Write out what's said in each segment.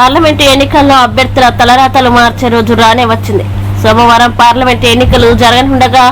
Parliament ఎన్నికల్లో అభ్యర్థుల తలరాతలు మార్చే రోజు రానే వచ్చింది. సోమవారం పార్లమెంటు ఎన్నికలు జరగనుండగా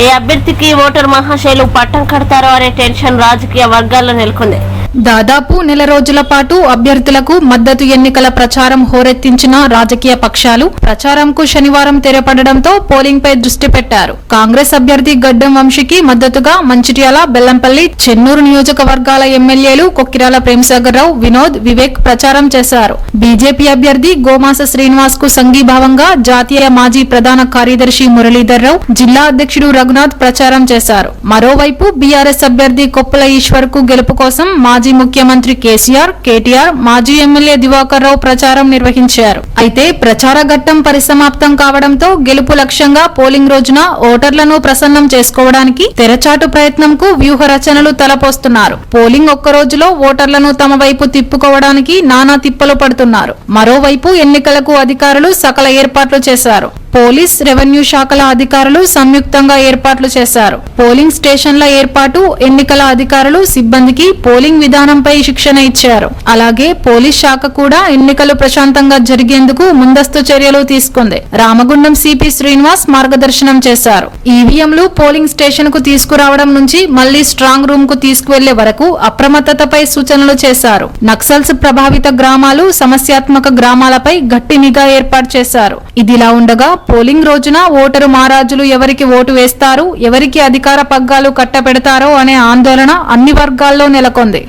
ఏ అభ్యర్థికి ఓటరు మహాశైలు పట్టం కడతారో అనే టెన్షన్ రాజకీయ వర్గాల్లో నెలకొంది. దాదాపు నెల రోజుల పాటు అభ్యర్థులకు మద్దతు ఎన్నికల ప్రచారం హోరెత్తించిన రాజకీయ పక్షాలు ప్రచారంకు శనివారం తెరపడడంతో పోలింగ్ పై దృష్టి పెట్టారు. కాంగ్రెస్ అభ్యర్థి గడ్డం వంశీకి మద్దతుగా మంచిర్యాల, బెల్లంపల్లి, చెన్నూరు నియోజకవర్గాల ఎమ్మెల్యేలు కొక్కిరాల ప్రేమసాగర్రావు, వినోద్, వివేక్ ప్రచారం చేశారు. బీజేపీ అభ్యర్థి గోమాస శ్రీనివాస్ కు సంఘీభావంగా జాతీయ మాజీ ప్రధాన కార్యదర్శి మురళీధర్ రావు, జిల్లా అధ్యక్షుడు రఘునాథ్ ప్రచారం చేశారు. మరోవైపు బీఆర్ఎస్ అభ్యర్థి కొప్పుల ఈశ్వర్ కు గెలుపు కోసం మాజీ ముఖ్యమంత్రి కేసీఆర్, కేటీఆర్, మాజీ ఎమ్మెల్యే దివాకర్ రావు ప్రచారం నిర్వహించారు. అయితే ప్రచార ఘట్టం పరిసమాప్తం కావడంతో గెలుపు లక్ష్యంగా పోలింగ్ రోజున ఓటర్లను ప్రసన్నం చేసుకోవడానికి తెరచాటు ప్రయత్నంకు వ్యూహ రచనలు తలపోస్తున్నారు. పోలింగ్ ఒక్క రోజులో ఓటర్లను తమ వైపు తిప్పుకోవడానికి నానా తిప్పలు పడుతున్నారు. మరోవైపు ఎన్నికలకు అధికారులు సకల ఏర్పాట్లు చేశారు. పోలీస్, రెవెన్యూ శాఖల అధికారులు సంయుక్తంగా ఏర్పాట్లు చేశారు. పోలింగ్ స్టేషన్ల ఏర్పాటు, ఎన్నికల అధికారులు సిబ్బందికి పోలింగ్ విధానంపై శిక్షణ ఇచ్చారు. అలాగే పోలీస్ శాఖ కూడా ఎన్నికలు ప్రశాంతంగా జరిగేందుకు ముందస్తు చర్యలు తీసుకుంది. రామగుండం సిపి శ్రీనివాస్ మార్గదర్శనం చేశారు. ఈవీఎంలు పోలింగ్ స్టేషన్ కు తీసుకురావడం నుంచి మళ్లీ స్ట్రాంగ్ రూమ్ కు తీసుకువెళ్లే వరకు అప్రమత్తతపై సూచనలు చేశారు. నక్సల్స్ ప్రభావిత గ్రామాలు, సమస్యాత్మక గ్రామాలపై గట్టి నిఘా ఏర్పాటు చేశారు. ఇదిలా ఉండగా పోలింగ్ రోజున ఓటరు మహారాజులు ఎవరికి ఓటు వేస్తారు, ఎవరికి అధికార పగ్గాలు కట్టబెడతారో అనే ఆందోళన అన్ని వర్గాల్లో నెలకొంది.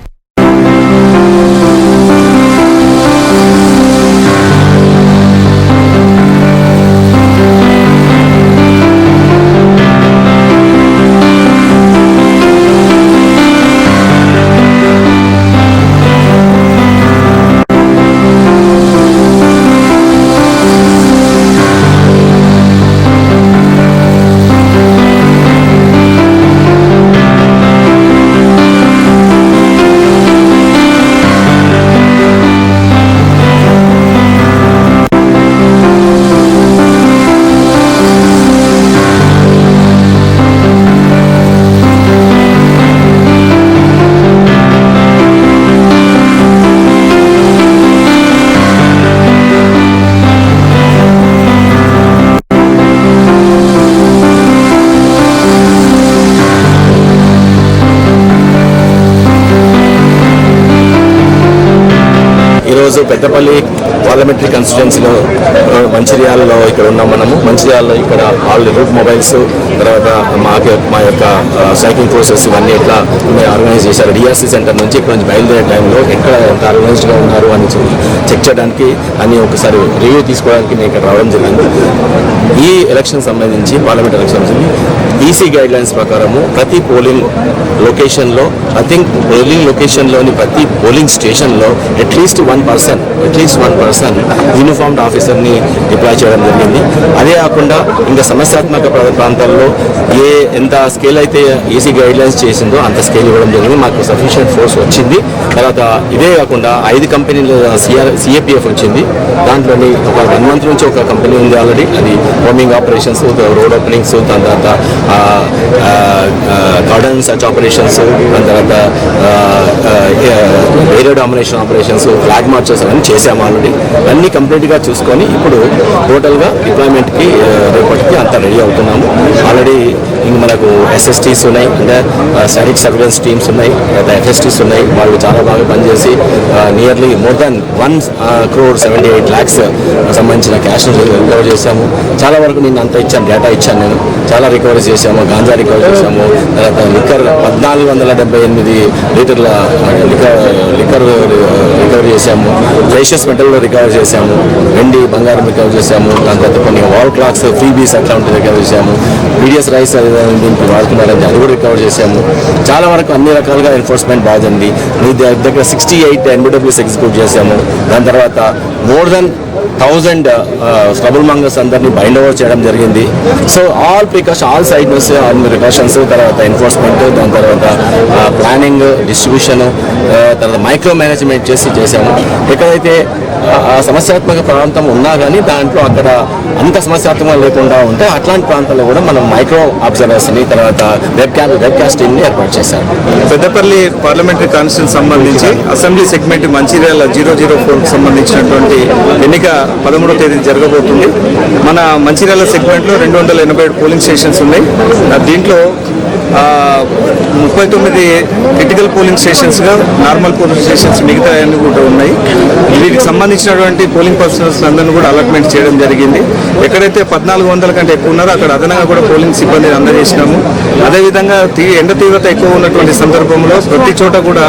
ఈరోజు పెద్దపల్లి పార్లమెంటరీ కాన్స్టిట్యున్సీలో మంచిర్యాలలో ఇక్కడ ఉన్నాం. మనము మంచిర్యాలలో ఇక్కడ ఆల్ రూట్ మొబైల్స్, తర్వాత మా యొక్క సైకింగ్ ఫోర్సెస్ ఇవన్నీ ఎట్లా ఆర్గనైజ్ చేశారు. డిఆర్సీ సెంటర్ నుంచి ఇక్కడ నుంచి బయలుదేరే టైంలో ఎక్కడ ఎంత ఆర్గనైజ్డ్గా ఉన్నారు అని చెక్ చేయడానికి అన్ని ఒకసారి రివ్యూ తీసుకోవడానికి నేను ఇక్కడ రావడం జరిగింది. ఈ ఎలక్షన్ సంబంధించి parliament elections EC guide lines ప్రకారము ప్రతి పోలింగ్ లొకేషన్లో పోలింగ్ లొకేషన్లోని ప్రతి పోలింగ్ స్టేషన్లో అట్లీస్ట్ వన్ పర్సన్ యూనిఫామ్డ్ ఆఫీసర్ని డిప్లాయ్ చేయడం జరిగింది. అదే కాకుండా ఇంకా సమస్యాత్మక ప్రాంతాల్లో ఎంత స్కేల్ అయితే ఈసీ గైడ్ లైన్స్ చేసిందో అంత స్కేల్ ఇవ్వడం జరిగింది. మాకు సఫిషియెంట్ ఫోర్స్ వచ్చింది. తర్వాత ఇదే కాకుండా 5 కంపెనీలు సిఏపిఎఫ్ వచ్చింది. దాంట్లోని ఒక 1 month నుంచి ఒక కంపెనీ ఉంది ఆల్రెడీ. అది హోమింగ్ ఆపరేషన్స్, రోడ్ ఓపెనింగ్స్, దాని తర్వాత గార్డెన్ సర్చ్ ఆపరేషన్స్, దాని తర్వాత area domination operations, flag marches అవన్నీ చేసాము ఆల్రెడీ. అన్నీ కంప్లీట్గా చూసుకొని ఇప్పుడు టోటల్గా డిప్లాయ్మెంట్కి రేపటికి అంతా రెడీ అవుతున్నాము. ఆల్రెడీ ఇంక మనకు ఎస్ఎస్టీస్ ఉన్నాయి, అంటే స్టాటిక్ సర్వేలెన్స్ టీమ్స్ ఉన్నాయి, లేదా ఎఫ్ఎస్టీస్ ఉన్నాయి. వాళ్ళు చాలా బాగా పనిచేసి నియర్లీ మోర్ దాన్ 1,78,00,000 సంబంధించిన క్యాష్ రికవర్ చేశాము. చాలా వరకు నేను అంతా ఇచ్చాను, డేటా ఇచ్చాను. నేను చాలా రికవరీ చేశాము. గాంజా రికవర్ చేశాము. తర్వాత లిక్కర్ 1,478 లీటర్ల లిక్కర్ రికవర్ చేశాము. ప్రెషియస్ మెటల్ రికవర్ చేశాము. వెండి, బంగారం రికవర్ చేశాము. దాని తర్వాత కొన్ని వాల్ క్లాక్స్, ఫ్రీబీస్ అట్లాంటి రికవర్ చేశాము. పీడిఎస్ రైస్ దీనికి వాడుతున్నారని అది కూడా రికవర్ చేశాము. చాలా వరకు అన్ని రకాలుగా ఎన్ఫోర్స్మెంట్ బాగుంది. మీ దగ్గర 68 NBWs ఎగ్జిక్యూట్ చేశాము. దాని తర్వాత మోర్ దెన్ 1000 స్ట్రబుల్ మంగర్స్ అందరినీ బైండ్ ఓవర్ చేయడం జరిగింది. సో ఆల్ సైడ్ నుంచి ప్రికాషన్స్, తర్వాత ఎన్ఫోర్స్మెంట్, దాని తర్వాత ప్లానింగ్, డిస్ట్రిబ్యూషన్, తర్వాత మైక్రో మేనేజ్మెంట్ చేసాము. ఎక్కడైతే సమస్యాత్మక ప్రాంతం ఉన్నా కానీ దాంట్లో అక్కడ అంత సమస్యాత్మకంగా లేకుండా ఉంటే అట్లాంటి ప్రాంతాల్లో కూడా మనం మైక్రో అబ్జర్వర్స్ని, తర్వాత వెబ్కాస్ట్ టీమ్ని ఏర్పాటు చేశారు. పెద్దపల్లి పార్లమెంటరీ కాన్స్టిట్యూన్సీ సంబంధించి అసెంబ్లీ సెగ్మెంట్ మంచిర్యాల 004కు సంబంధించినటువంటి అనేది ఎన్నిక 13వ తేదీ జరగబోతుంది. మన మంచిర్యాల సెగ్మెంట్లో 287 పోలింగ్ స్టేషన్స్ ఉన్నాయి. దీంట్లో 39 క్రిటికల్ పోలింగ్ స్టేషన్స్గా నార్మల్ పోలింగ్ స్టేషన్స్ మిగతా అన్ని కూడా ఉన్నాయి. వీటికి సంబంధించినటువంటి పోలింగ్ పర్సనల్స్ అందరినీ కూడా అలాట్మెంట్ చేయడం జరిగింది. ఎక్కడైతే 1400 కంటే ఎక్కువ ఉన్నారో అక్కడ అదనంగా కూడా పోలింగ్ సిబ్బందిని అందజేసినాము. అదేవిధంగా ఎండ తీవ్రత ఎక్కువ ఉన్నటువంటి సందర్భంలో ప్రతి చోట కూడా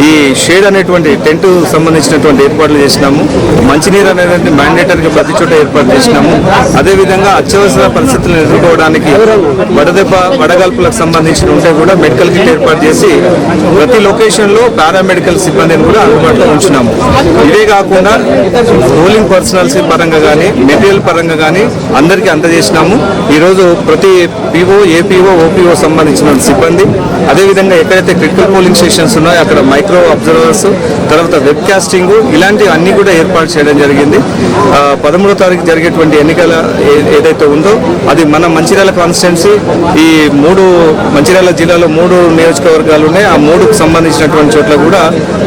ఈ షేడ్ అనేటువంటి టెంట్ సంబంధించినటువంటి ఏర్పాట్లు చేసినాము. మంచినీరు అనేది మ్యాండేటరీగా ప్రతి చోట ఏర్పాటు చేసినాము. అదేవిధంగా అత్యవసర పరిస్థితులను ఎదుర్కోవడానికి వడదెబ్బ వడగాల్పులకు సంబంధించిన ఉంటే కూడా మెడికల్ కిట్ ఏర్పాటు చేసి ప్రతి లొకేషన్ లో పారామెడికల్ సిబ్బందిని కూడా అందుబాటులో ఉంచినాము. ఇదే కాకుండా పోలింగ్ పర్సనల్స్ పరంగా కానీ మెటీరియల్ పరంగా కానీ అందరికీ అందజేసినాము. ఈరోజు ప్రతి పీఓ, ఏపీఓ, ఓపీఓ సంబంధించిన సిబ్బంది, అదేవిధంగా ఎక్కడైతే క్రిటికల్ పోలింగ్ స్టేషన్స్ ఉన్నాయో అక్కడ మైక్రో అబ్జర్వర్స్, తర్వాత వెబ్ కాస్టింగ్ ఇలాంటివి అన్ని కూడా ఏర్పాటు చేయడం జరిగింది. 13వ తారీఖు జరిగేటువంటి ఎన్నికల ఏదైతే ఉందో అది మన మంచిర్యాల కాన్స్టిట్యున్సీ, ఈ మంచిర్యాల జిల్లాలో 3 నియోజకవర్గాలు ఉన్నాయి. ఆ 3కు సంబంధించినటువంటి చోట్ల కూడా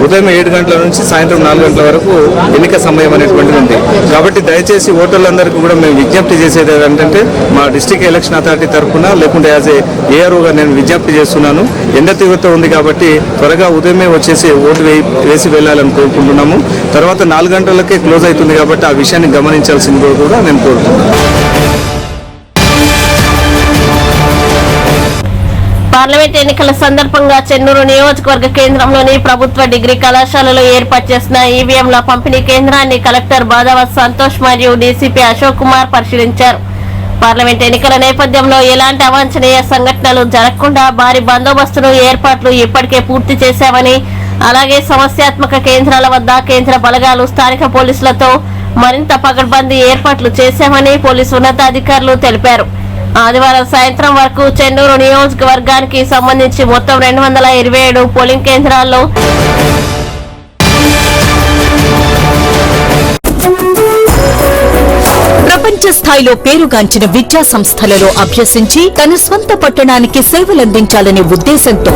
ఉదయం 7 గంటల నుంచి సాయంత్రం 4 గంటల వరకు ఎన్నిక సమయం అనేటువంటిది ఉంది. కాబట్టి దయచేసి ఓటర్లందరికీ కూడా మేము విజ్ఞప్తి చేసేది ఏంటంటే మా డిస్ట్రిక్ట్ ఎలక్షన్ అథారిటీ తరఫున లేకుంటే యాజ్ ఏఆర్ఓగా నేను విజ్ఞప్తి చేస్తున్నాను. ఎండ తీవ్రత ఉంది కాబట్టి త్వరగా ఉదయమే వచ్చేసి ఓటు వేసి వెళ్ళాలని కోరుకుంటున్నాము. తర్వాత 4 గంటలకే క్లోజ్ అవుతుంది కాబట్టి ఆ విషయాన్ని గమనించాల్సింది కూడా నేను కోరుకుంటున్నాను. పార్లమెంట్ ఎన్నికల సందర్భంగా చెన్నూరు నియోజకవర్గ కేంద్రంలోని ప్రభుత్వ డిగ్రీ కళాశాలలో ఏర్పాటు చేసిన ఈవీఎంల పంపిణీ కేంద్రాన్ని కలెక్టర్ బాదావత్ సంతోష్ మరియు డీసీపీ అశోక్ కుమార్ పరిశీలించారు. పార్లమెంట్ ఎన్నికల నేపథ్యంలో ఎలాంటి అవాంఛనీయ సంఘటనలు జరగకుండా భారీ బందోబస్తును ఏర్పాట్లు ఇప్పటికే పూర్తి చేశామని, అలాగే సమస్యాత్మక కేంద్రాల వద్ద కేంద్ర బలగాలు, స్థానిక పోలీసులతో మరింత పకడ్బందీ ఏర్పాట్లు చేశామని పోలీసు ఉన్నతాధికారులు తెలిపారు. ఆదివారం సాయంత్రం వరకు చెన్నూరు నియోజకవర్గానికి సంబంధించి మొత్తం 227 పోలింగ్ కేంద్రాల్లో ప్రపంచ స్థాయిలో పేరుగాంచిన విద్యా సంస్థలలో అభ్యసించి తన స్వంత పట్టణానికి సేవలందించాలనే ఉద్దేశంతో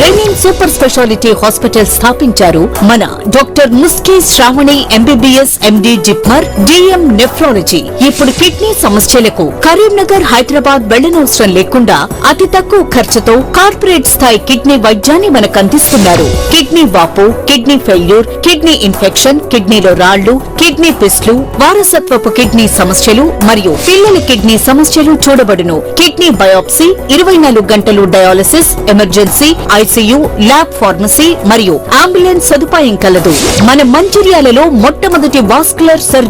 రెనిన్ సూపర్ స్పెషాలిటీ హాస్పిటల్ స్థాపించారు మన doctor Muski Sravani MBBS MD JIPMER DM nephrology. ఇప్పుడు కిడ్నీ సమస్యలకు కరీంనగర్, హైదరాబాద్ వెళ్లనవసరం లేకుండా అతి తక్కువ ఖర్చుతో కార్పొరేట్ స్థాయి కిడ్నీ వైద్యాన్ని మనకు అందిస్తున్నారు. కిడ్నీ వాపు, కిడ్నీ ఫెయిల్యూర్, కిడ్నీ ఇన్ఫెక్షన్, కిడ్నీలో రాళ్లు, కిడ్నీ పిస్లు, వారసత్వపు కిడ్నీ సమస్యలు మరియు పిల్లల కిడ్నీ సమస్యలు చూడబడును. కిడ్నీ బయాప్సీ, 24 గంటలు dialysis, emergency, ICU, lab pharmacy మరియు అంబులెన్స్ సదుపాయం కలదు. మన మంచిర్యాలలో మొట్టమొదటి వాస్కులర్ సర్జరీ